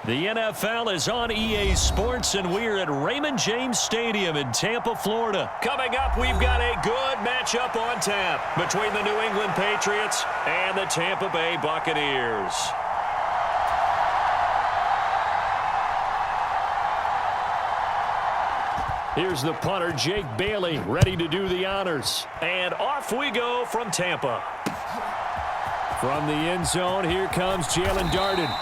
The NFL is on EA Sports, and we're at Raymond James Stadium in Tampa, Florida. Coming up, we've got a good matchup on tap between the New England Patriots and the Tampa Bay Buccaneers. Here's the punter, Jake Bailey, ready to do the honors. And off we go from Tampa. From the end zone, here comes Jalen Darden.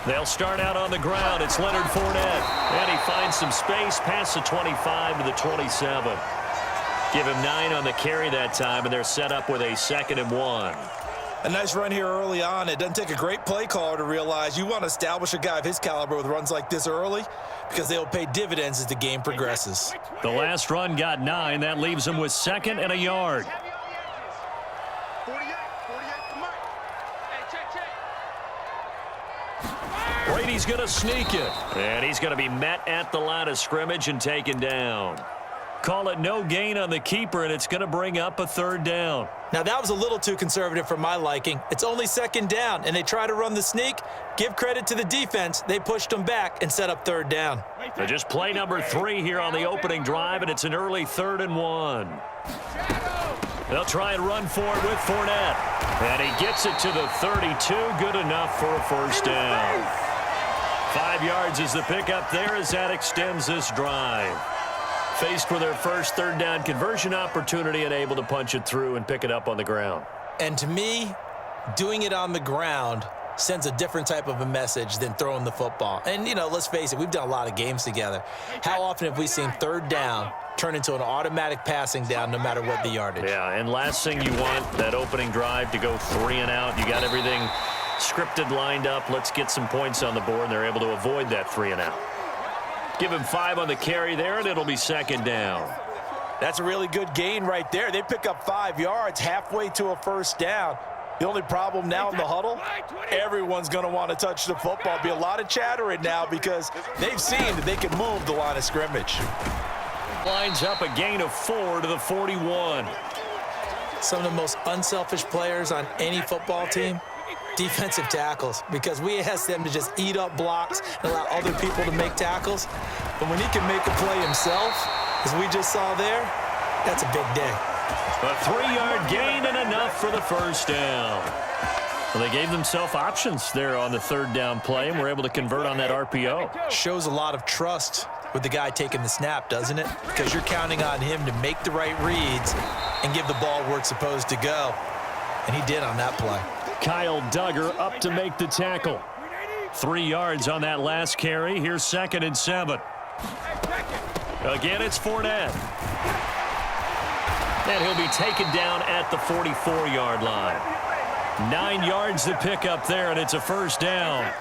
They'll start out on the ground. It's Leonard Fournette. And he finds some space past the 25 to the 27. Give him 9 on the carry that time, and they're set up with a 2nd and 1. A nice run here early on. It doesn't take a great play caller to realize you want to establish a guy of his caliber with runs like this early because they'll pay dividends as the game progresses. The last run got 9. That leaves him with 2nd and a yard. Brady's going to sneak it. And he's going to be met at the line of scrimmage and taken down. Call it no gain on the keeper, and it's going to bring up a 3rd down. Now, that was a little too conservative for my liking. It's only 2nd down, and they try to run the sneak. Give credit to the defense. They pushed them back and set up 3rd down. So just play number 3 here on the opening drive, and it's an early 3rd and 1. They'll try and run for it with Fournette. And he gets it to the 32. Good enough for a 1st down. 5 yards is the pickup there as that extends this drive. Faced with their first 3rd down conversion opportunity and able to punch it through and pick it up on the ground. And to me, doing it on the ground sends a different type of a message than throwing the football. And, you know, let's face it, we've done a lot of games together. How often have we seen 3rd down turn into an automatic passing down no matter what the yardage? Yeah, and last thing you want, that opening drive to go 3 and out. You got everything scripted, lined up. Let's get some points on the board, and they're able to avoid that 3 and out. Give him 5 on the carry there, and it'll be 2nd down. That's a really good gain right there. They pick up 5 yards halfway to a 1st down. The only problem now in the huddle, everyone's going to want to touch the football. Be a lot of chattering now because they've seen that they can move the line of scrimmage. Lines up a gain of 4 to the 41. Some of the most unselfish players on any football team, defensive tackles, because we ask them to just eat up blocks and allow other people to make tackles. But when he can make a play himself, as we just saw there, that's a big day. A 3-yard gain and enough for the 1st down. Well, they gave themselves options there on the 3rd down play and were able to convert on that RPO. Shows a lot of trust with the guy taking the snap, doesn't it? Because you're counting on him to make the right reads and give the ball where it's supposed to go. And he did on that play. Kyle Duggar up to make the tackle. 3 yards on that last carry. Here's 2nd and 7. Again, it's Fournette. And he'll be taken down at the 44-yard line. 9 yards to pick up there, and it's a 1st down.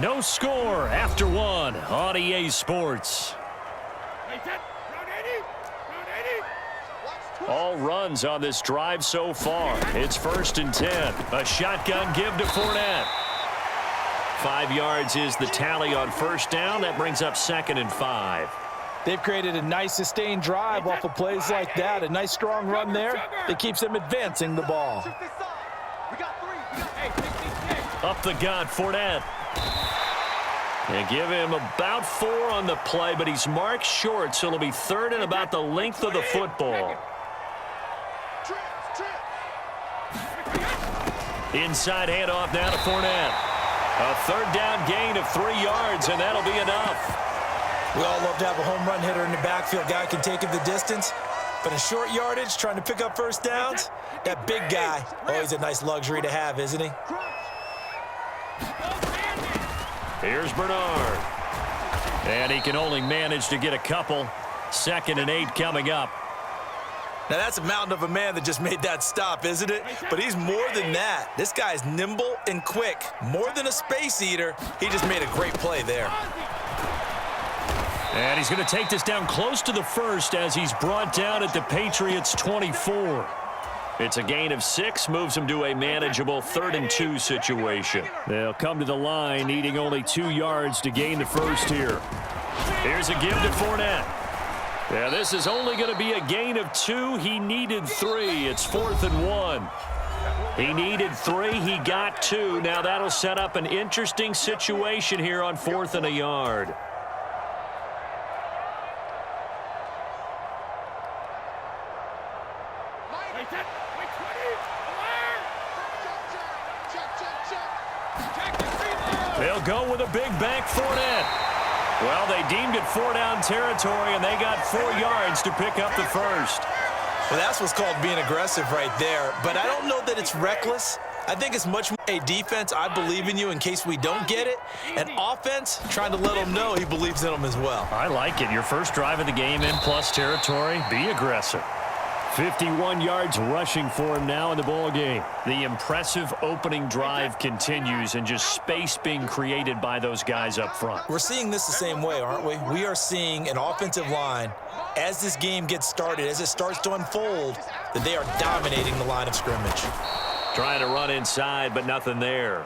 No score after 1 on EA Sports. All runs on this drive so far. It's 1st and 10. A shotgun give to Fournette. 5 yards is the tally on 1st down. That brings up 2nd and 5. They've created a nice sustained drive off of plays like that. A nice strong run there that keeps them advancing the ball. Up the gut, Fournette. And give him about 4 on the play, but he's marked short, so it'll be 3rd and about the length of the football. Inside handoff now to Fournette. A 3rd down gain of 3 yards, and that'll be enough. We all love to have a home run hitter in the backfield. Guy can take it the distance. But in short yardage, trying to pick up 1st downs, that big guy, always a nice luxury to have, isn't he? Here's Bernard. And he can only manage to get a couple. 2nd and 8 coming up. Now, that's a mountain of a man that just made that stop, isn't it? But he's more than that. This guy's nimble and quick. More than a space eater. He just made a great play there. And he's going to take this down close to the first as he's brought down at the Patriots' 24. It's a gain of 6, moves him to a manageable 3rd and 2 situation. They'll come to the line, needing only 2 yards to gain the first here. Here's a give to Fournette. Yeah, this is only going to be a gain of 2. He needed 3. It's 4th and 1. He needed 3. He got 2. Now that'll set up an interesting situation here on 4th and a yard. They'll go with a big back Fournette. Well, they deemed it 4-down territory, and they got 4 yards to pick up the first. Well, that's what's called being aggressive right there. But I don't know that it's reckless. I think it's much more a defense, I believe in you in case we don't get it. An offense trying to let him know he believes in them as well. I like it. Your first drive of the game in plus territory, be aggressive. 51 yards rushing for him now in the ball game. The impressive opening drive continues, and just space being created by those guys up front. We're seeing this the same way, aren't we? We are seeing an offensive line, as this game gets started, as it starts to unfold, that they are dominating the line of scrimmage. Trying to run inside, but nothing there.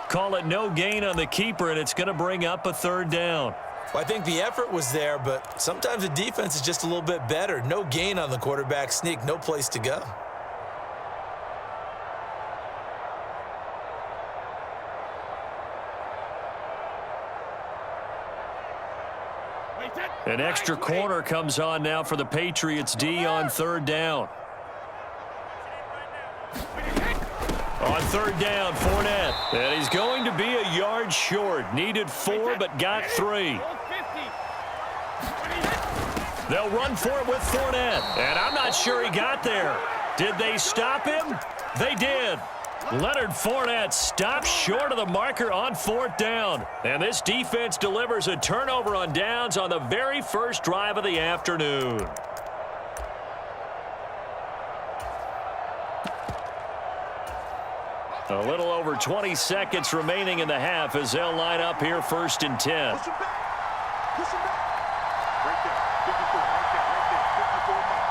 Call it no gain on the keeper, and it's going to bring up a 3rd down. Well, I think the effort was there, but sometimes the defense is just a little bit better. No gain on the quarterback sneak, no place to go. An extra corner comes on now for the Patriots D on 3rd down. On 3rd down, Fournette. And he's going to be a yard short. Needed 4, but got 3. They'll run for it with Fournette. And I'm not sure he got there. Did they stop him? They did. Leonard Fournette stops short of the marker on 4th down. And this defense delivers a turnover on downs on the very first drive of the afternoon. A little over 20 seconds remaining in the half as they'll line up here 1st and 10. Push him back. Push him back. Right there. 54. Right there. Right there. 54 mark.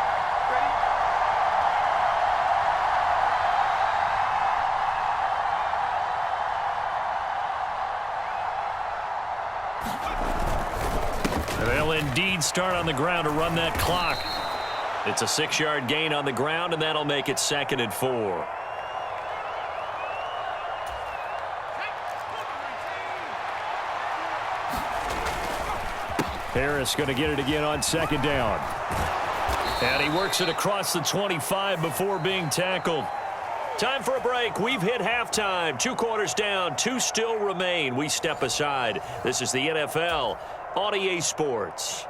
Ready? They'll indeed start on the ground to run that clock. It's a 6-yard gain on the ground, and that'll make it 2nd and 4. Harris going to get it again on 2nd down. And he works it across the 25 before being tackled. Time for a break. We've hit halftime. 2 quarters down, 2 still remain. We step aside. This is the NFL on EA Sports.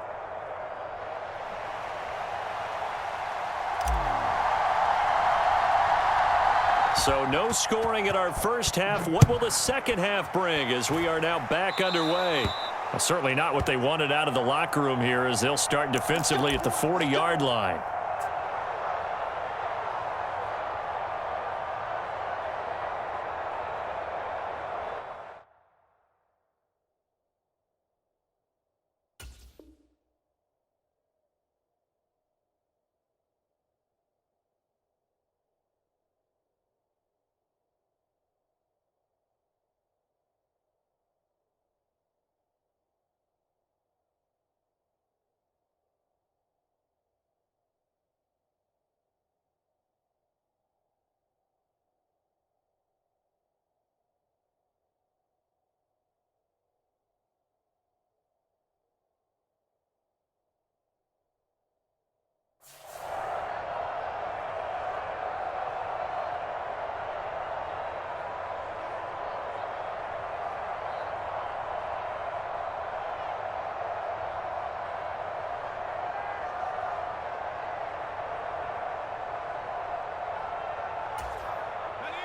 So no scoring in our first half. What will the second half bring as we are now back underway? Well, certainly not what they wanted out of the locker room here as they'll start defensively at the 40-yard line.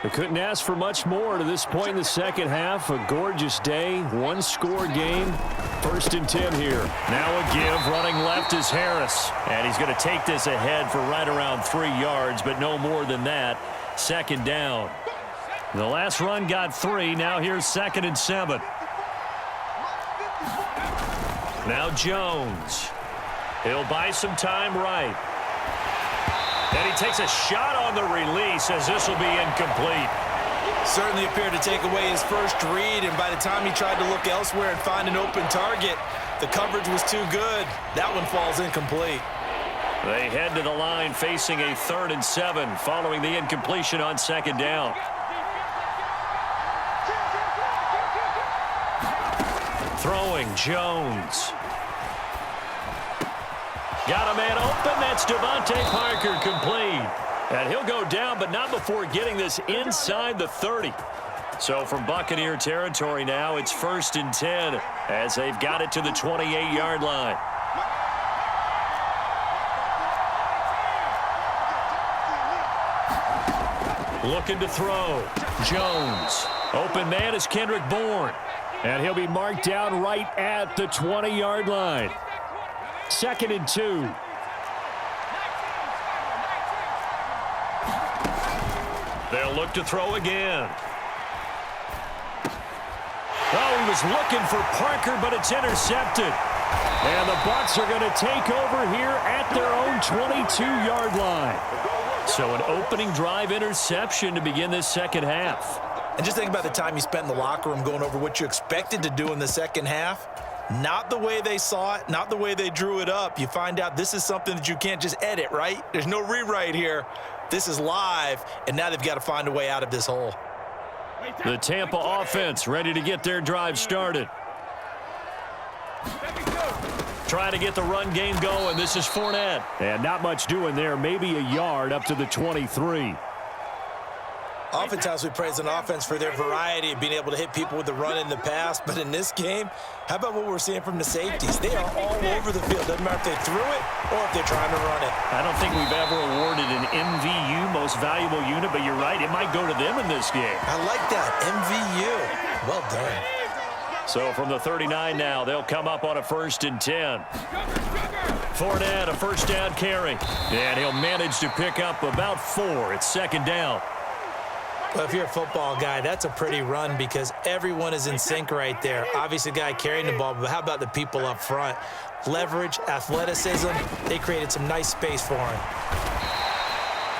They couldn't ask for much more to this point in the second half. A gorgeous day, one-score game. 1st and 10 here. Now a give. Running left is Harris. And he's going to take this ahead for right around 3 yards, but no more than that. 2nd down. The last run got 3. Now here's 2nd and 7. Now Jones. He'll buy some time right. And he takes a shot on the release as this will be incomplete. Certainly appeared to take away his first read, and by the time he tried to look elsewhere and find an open target, the coverage was too good. That one falls incomplete. They head to the line facing a 3rd and 7 following the incompletion on 2nd down. Throwing Jones. Got a man open. That's Devontae Parker complete. And he'll go down, but not before getting this inside the 30. So from Buccaneer territory now, it's 1st and 10 as they've got it to the 28-yard line. Looking to throw. Jones. Open man is Kendrick Bourne. And he'll be marked down right at the 20-yard line. 2nd and 2. They'll look to throw again. Oh, he was looking for Parker, but it's intercepted. And the Bucs are going to take over here at their own 22-yard line. So an opening drive interception to begin this second half. And just think about the time you spent in the locker room going over what you expected to do in the second half. Not the way they saw it, not the way they drew it up. You find out this is something that you can't just edit, right? There's no rewrite here. This is live, and now they've got to find a way out of this hole. The Tampa offense ready to get their drive started. Trying to get the run game going. This is Fournette. And not much doing there. Maybe a yard up to the 23. Oftentimes we praise an offense for their variety of being able to hit people with the run in the pass. But in this game, how about what we're seeing from the safeties? They are all over the field. Doesn't matter if they threw it or if they're trying to run it. I don't think we've ever awarded an MVU, most valuable unit, but you're right. It might go to them in this game. I like that. MVU. Well done. So from the 39 now, they'll come up on a 1st and 10. Fournette, a 1st down carry. And he'll manage to pick up about 4. It's 2nd down. Well, if you're a football guy, that's a pretty run because everyone is in sync right there. Obviously, the guy carrying the ball, but how about the people up front? Leverage, athleticism, they created some nice space for him.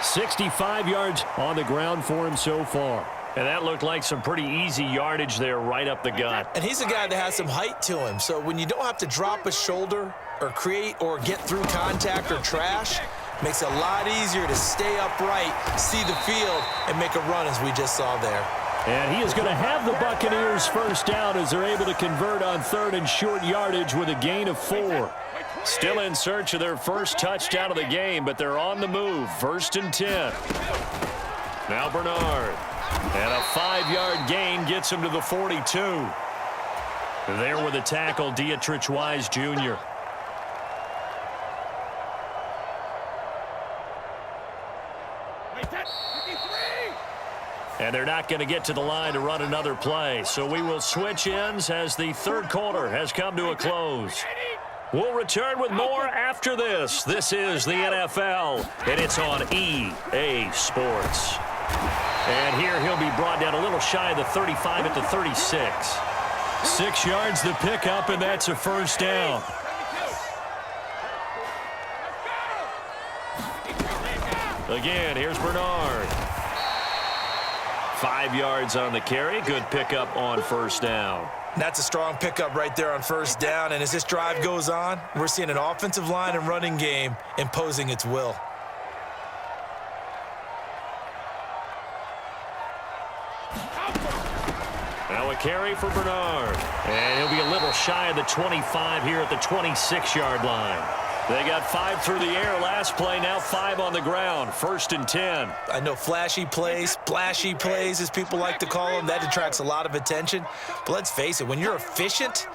65 yards on the ground for him so far. And that looked like some pretty easy yardage there right up the gut. And he's a guy that has some height to him, so when you don't have to drop a shoulder or create or get through contact or trash, makes it a lot easier to stay upright, see the field, and make a run as we just saw there. And he is going to have the Buccaneers 1st down as they're able to convert on 3rd and short yardage with a gain of 4. Still in search of their first touchdown of the game, but they're on the move. 1st and 10. Now Bernard. And a 5-yard gain gets him to the 42. There with a tackle, Dietrich Wise Jr. And they're not going to get to the line to run another play. So we will switch ends as the 3rd quarter has come to a close. We'll return with more after this. This is the NFL, and it's on EA Sports. And here he'll be brought down a little shy of the 35 at the 36. 6 yards the pickup, and that's a 1st down. Again, here's Bernard. 5 yards on the carry. Good pickup on 1st down. That's a strong pickup right there on 1st down. And as this drive goes on, we're seeing an offensive line and running game imposing its will. Now a carry for Bernard. And he'll be a little shy of the 25 here at the 26-yard line. They got 5 through the air last play, now 5 on the ground. 1st and 10. I know flashy plays, splashy plays, as people like to call them, that attracts a lot of attention. But let's face it, when you're efficient,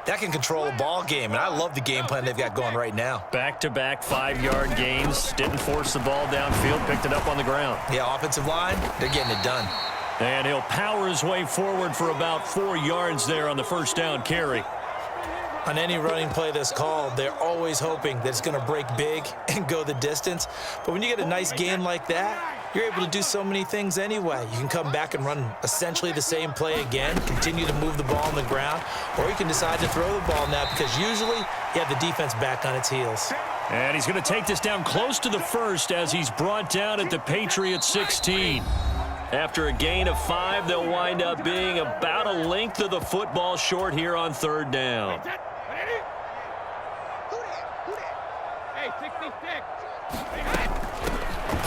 that can control a ball game, and I love the game plan they've got going right now. Back-to-back 5-yard gains. Didn't force the ball downfield. Picked it up on the ground. Yeah, offensive line, they're getting it done. And he'll power his way forward for about 4 yards there on the first down carry. On any running play that's called, they're always hoping that it's going to break big and go the distance. But when you get a nice game like that, you're able to do so many things anyway. You can come back and run essentially the same play again, continue to move the ball on the ground, or you can decide to throw the ball now because usually you have the defense back on its heels. And he's going to take this down close to the first as he's brought down at the Patriots 16. After a gain of 5, they'll wind up being about a length of the football short here on third down.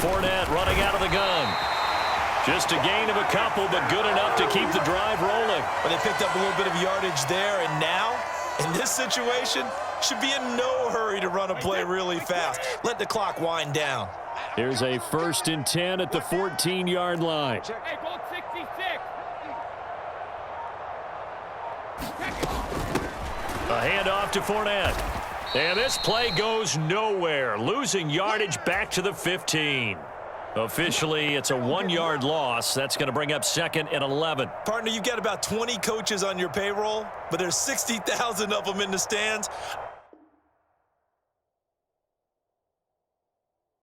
Fournette running out of the gun. Just a gain of a couple, but good enough to keep the drive rolling. But they picked up a little bit of yardage there, and now, in this situation, should be in no hurry to run a play really fast. Let the clock wind down. Here's a 1st and 10 at the 14-yard line. Hey, goal 66. A handoff to Fournette. And this play goes nowhere, losing yardage back to the 15. Officially, it's a 1-yard loss. That's going to bring up 2nd and 11. Partner, you've got about 20 coaches on your payroll, but there's 60,000 of them in the stands.